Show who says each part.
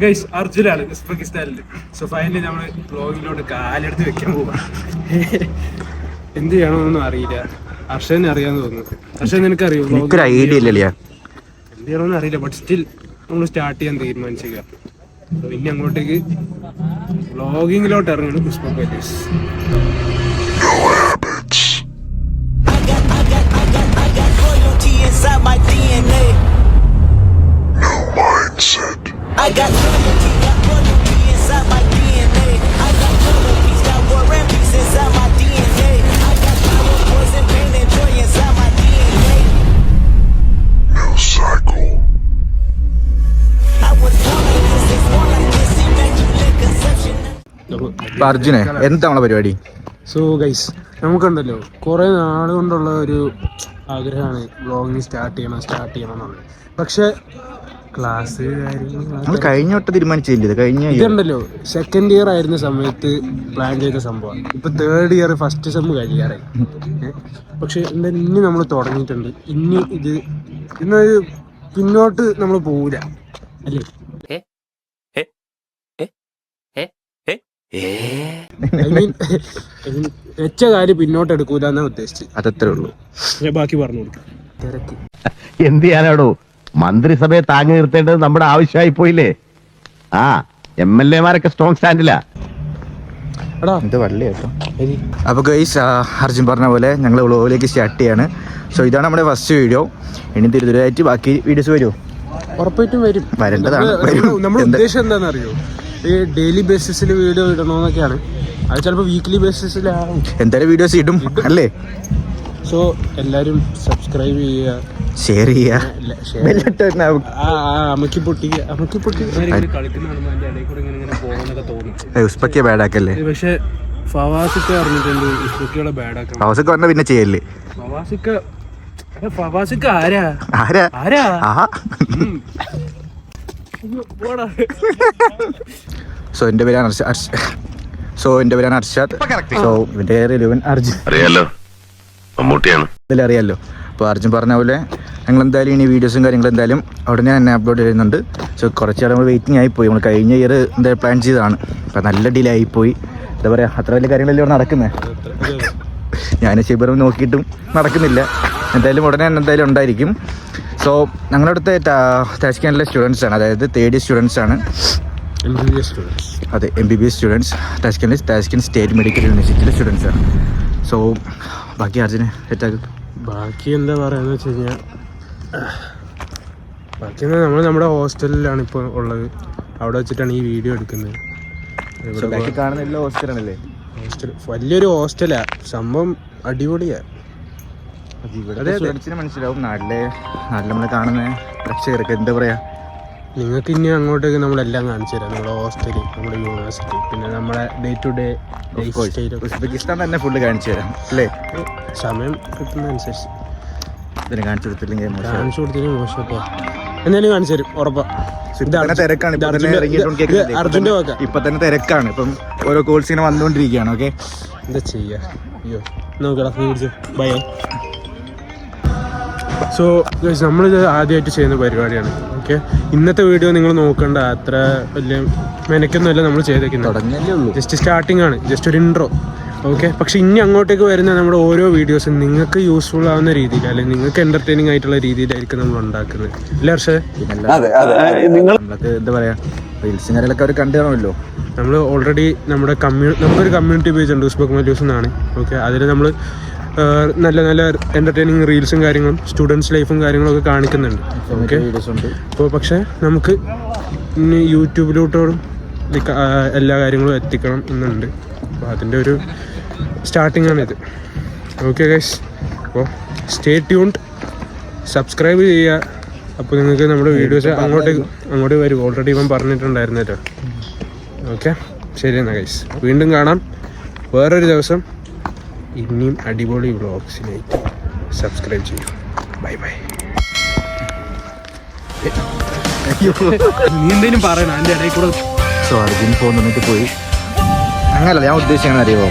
Speaker 1: Guys അർജുനാണ് ഉസ്ബെക്കിസ്ഥാനിൽ. So finally നമ്മൾ ബ്ലോഗിലോട്ട് കാലെടുത്ത് വെക്കാൻ പോവാ. എന്ത് ചെയ്യണമെന്നൊന്നും അറിയില്ല. അർഷനെ അറിയാന്ന് തോന്നുന്നു. അർഷൻ നിനക്ക് അറിയോ?
Speaker 2: ഐഡിയ ഇല്ല
Speaker 1: എന്ത് ചെയ്യണമെന്ന് അറിയില്ല. ബട്ട് സ്റ്റിൽ നമ്മൾ സ്റ്റാർട്ട് ചെയ്യാൻ തീരുമാനിച്ചേക്കുക. പിന്നെ അങ്ങോട്ടേക്ക് വ്ളോഗിങ്ങിലോട്ട് ഇറങ്ങണം. Uzbekistan
Speaker 3: I got loyalty, got loyalty inside my DNA. I got loyalty, got war and peace inside my DNA. I got power, poison, pain, and joy inside my DNA.
Speaker 4: New cycle.
Speaker 3: I was born like this, it's born like this, immaculate conception.
Speaker 2: അർജുനെ എന്താ നമ്മളെ പരിപാടി?
Speaker 1: So guys, നമുക്കുണ്ടല്ലോ കുറേ നാൾ കൊണ്ടുള്ള ഒരു ആഗ്രഹമാണ് vlogging start ചെയ്യണം എന്നുള്ളത്. പക്ഷെ ക്ലാസ്
Speaker 2: നമ്മൾ കഴിഞ്ഞ വട്ടം തീരുമാനിച്ചില്ല.
Speaker 1: ഇതുണ്ടല്ലോ സെക്കൻഡ് ഇയർ ആയിരുന്ന സമയത്ത് പ്ലാൻ ചെയ്ത സംഭവമാണ്. ഇപ്പൊ തേർഡ് ഇയർ ഫസ്റ്റ് സെം കഴിയാറായി. പക്ഷെ എന്തായാലും ഇനി നമ്മൾ തുടങ്ങിയിട്ടുണ്ട്. ഇനി ഇന്നൊരു പിന്നോട്ട് നമ്മൾ പോവില്ല അല്ലേ? വെച്ച കാര്യം പിന്നോട്ട് എടുക്കൂല എന്നാ ഉദ്ദേശിച്ചത്.
Speaker 2: അതത്രേ ഉള്ളൂ.
Speaker 1: ബാക്കി പറഞ്ഞു കൊടുക്കാം. തിരക്ക്
Speaker 5: എന്ത് ചെയ്യാനാടോ? മന്ത്രിസഭയെ താങ്ങി നിർത്തേണ്ടത് നമ്മുടെ ആവശ്യമായി പോയില്ലേ? MLA മാരൊക്കെ സ്ട്രോങ് സ്റ്റാൻഡിലാ.
Speaker 2: അപ്പൊ ഗൈസ്, അർജുൻ പറഞ്ഞ പോലെ ഞങ്ങൾ വ്ളോഗിലേക്ക് സ്റ്റാർട്ട് ചെയ്യാണ്. സോ ഇതാണ് നമ്മുടെ ഫസ്റ്റ് വീഡിയോ. ഇനി തിരുത്തരായിട്ട് ബാക്കി വീഡിയോസ് വരുമോ?
Speaker 1: ഉറപ്പായിട്ടും വരും.
Speaker 2: വരേണ്ടതാണ്.
Speaker 1: നമ്മുടെ ഉദ്ദേശം എന്താണെന്ന് അറിയോ? ഈ ഡെയിലി ബേസിസിൽ വീഡിയോ ഇടണമെന്നൊക്കെയാണ്. അത് ചിലപ്പോൾ വീക്ക്ലി ബേസിസിലാവും.
Speaker 2: എന്തായാലും വീഡിയോസ് ഇടും അല്ലേ?
Speaker 1: സോ എല്ലാരും സബ്സ്ക്രൈബ് ചെയ്യുക,
Speaker 2: ഷെയർ ചെയ്യുക. ഉസ്ബെക്കിയെ ബാഡാക്കല്ലേ?
Speaker 1: പക്ഷെ ഫവാസിക്ക അറിഞ്ഞിട്ടുണ്ട് ഉസ്ബെക്കികളെ ബാഡാക്കണം.
Speaker 2: ഫവാസിക്ക പറഞ്ഞ പിന്നെ ചെയ്യല്ലേ?
Speaker 1: ഫവാസിക്ക ആരാ?
Speaker 2: സോ എന്റെ പേരാണ് അർഷാദ്. സോ ഇവന്റെ പേര് അർജുൻ. അറിയാലോ. അപ്പോൾ അർജുൻ പറഞ്ഞ പോലെ ഞങ്ങൾ എന്തായാലും ഇനി വീഡിയോസും കാര്യങ്ങളും എന്തായാലും ഉടനെ തന്നെ അപ്ലോഡ് ചെയ്യുന്നുണ്ട്. സോ കുറച്ച് നാൾ നമ്മൾ വെയിറ്റിംഗ് ആയിപ്പോയി. നമ്മൾ കഴിഞ്ഞ ഇയർ എന്തായാലും പ്ലാൻ ചെയ്തതാണ്. അപ്പോൾ നല്ല ഡിലേ ആയിപ്പോയി. എന്താ പറയുക, അത്ര വലിയ കാര്യങ്ങളല്ലേ ഇവിടെ നടക്കുന്നത്. ഞാൻ ശിബിറും നോക്കിയിട്ടും നടക്കുന്നില്ല. എന്തായാലും ഉടനെ തന്നെ എന്തായാലും ഉണ്ടായിരിക്കും. സോ ഞങ്ങളുടെ അടുത്ത് താഷ്കണ്ടിലെ സ്റ്റുഡൻസ് ആണ്, അതായത് തേർഡ് ഇയർ സ്റ്റുഡൻസ് ആണ്. അതെ, MBBS സ്റ്റുഡൻസ്. താഷ്കണ്ട് സ്റ്റേറ്റ് മെഡിക്കൽ യൂണിവേഴ്സിറ്റിയിലെ സ്റ്റുഡൻസ് ആണ്. സോ ബാക്കി അർജുനെ സെറ്റാക്കും.
Speaker 1: ബാക്കി എന്താ പറയാന്ന് വെച്ച് കഴിഞ്ഞാൽ, ബാക്കി നമ്മൾ നമ്മുടെ ഹോസ്റ്റലിലാണ് ഇപ്പോൾ ഉള്ളത്. അവിടെ വെച്ചിട്ടാണ് ഈ വീഡിയോ എടുക്കുന്നത്.
Speaker 2: ഇവിടെ കാണുന്ന ഹോസ്റ്റലാണല്ലേ?
Speaker 1: ഹോസ്റ്റൽ വലിയൊരു ഹോസ്റ്റലാ, സംഭവം അടിപൊളിയാ.
Speaker 2: മനസ്സിലാവും. നാട്ടിലെ നമ്മൾ കാണുന്ന പ്രേക്ഷകർക്ക് എന്താ പറയാ,
Speaker 1: നിങ്ങൾക്ക് ഇനി അങ്ങോട്ടേക്ക് നമ്മളെല്ലാം കാണിച്ചു തരാം. നമ്മുടെ ഹോസ്റ്റല്, നമ്മുടെ യൂണിവേഴ്സിറ്റി, പിന്നെ നമ്മുടെ day to day lifestyle.
Speaker 2: Uzbekistan തന്നെ ഫുള്ള് കാണിച്ചു തരാം അല്ലേ?
Speaker 1: സമയം കിട്ടുന്നതനുസരിച്ച്.
Speaker 2: ഇതിന് കാണിച്ചു കൊടുത്തില്ലെങ്കിൽ
Speaker 1: മോശമോ എന്തായാലും കാണിച്ചു തരും ഉറപ്പാ.
Speaker 2: തിരക്കാണ്
Speaker 1: അർജുന്റെ നോക്കാം.
Speaker 2: ഇപ്പൊ തന്നെ തിരക്കാണ്. ഇപ്പം ഓരോ കോഴ്സ് ഇങ്ങനെ വന്നുകൊണ്ടിരിക്കുകയാണ്. ഓക്കെ,
Speaker 1: എന്താ ചെയ്യാ? അയ്യോ നോക്കടാ, ബൈ. സോ നമ്മളിത് ആദ്യമായിട്ട് ചെയ്യുന്ന പരിപാടിയാണ്. ഓക്കെ, ഇന്നത്തെ വീഡിയോ നിങ്ങൾ നോക്കണ്ട, അത്ര വലിയ മെനക്കൊന്നുമല്ല നമ്മൾ ചെയ്തേക്കുന്നത്. ജസ്റ്റ് സ്റ്റാർട്ടിംഗ് ആണ്, ജസ്റ്റ് ഒരു ഇൻട്രോ. ഓക്കെ, പക്ഷെ ഇനി അങ്ങോട്ടേക്ക് വരുന്ന നമ്മുടെ ഓരോ വീഡിയോസും നിങ്ങൾക്ക് യൂസ്ഫുൾ ആവുന്ന രീതിയിൽ, അല്ലെങ്കിൽ നിങ്ങൾക്ക് എന്റർടൈനിങ് ആയിട്ടുള്ള രീതിയിലായിരിക്കും നമ്മൾ ഉണ്ടാക്കുന്നത്. ഇല്ല ഹർഷേ?
Speaker 2: നമ്മളൊക്കെ എന്താ പറയാ, റീൽസും കാര്യങ്ങളൊക്കെ അവർ കണ്ടു കാണുമല്ലോ.
Speaker 1: നമ്മൾ ഓൾറെഡി നമുക്കൊരു കമ്മ്യൂണിറ്റി പേജ് ഉണ്ട്, ഉസ്ബെക് മല്ലൂസ് എന്നാണ്. ഓക്കെ, അതിൽ നമ്മൾ നല്ല നല്ല എൻ്റർടൈനിങ് റീൽസും കാര്യങ്ങളും സ്റ്റുഡൻസ് ലൈഫും കാര്യങ്ങളൊക്കെ കാണിക്കുന്നുണ്ട്. ഓക്കെ, അപ്പോൾ പക്ഷേ നമുക്ക് ഇനി യൂട്യൂബിലോട്ടും എല്ലാ കാര്യങ്ങളും എത്തിക്കണം എന്നുണ്ട്. അപ്പോൾ അതിൻ്റെ ഒരു സ്റ്റാർട്ടിംഗ് ആണിത്. ഓക്കെ ഗൈസ്, അപ്പോൾ സ്റ്റേ ട്യൂൺഡ്, സബ്സ്ക്രൈബ് ചെയ്യുക. അപ്പോൾ നിങ്ങൾക്ക് നമ്മുടെ വീഡിയോസ് അങ്ങോട്ട് വരും. ഓൾറെഡി ഇവൻ പറഞ്ഞിട്ടുണ്ടായിരുന്നല്ലോ. ഓക്കെ, ശരി എന്നാൽ ഗൈസ്, വീണ്ടും കാണാം വേറൊരു ദിവസം. ഇനിയും അടിപൊളി വ്ളോഗ്സിനായിട്ട് സബ്സ്ക്രൈബ് ചെയ്യും. Bye bye. നീ എന്തേലും പറയണം അതിൻ്റെ ഇടയിൽ കൂടെ.
Speaker 2: സോ അർജുൻ ഫോൺ തന്നിട്ട് പോയി. അങ്ങനല്ല ഞാൻ ഉദ്ദേശിക്കുന്നത്, അറിയുമോ?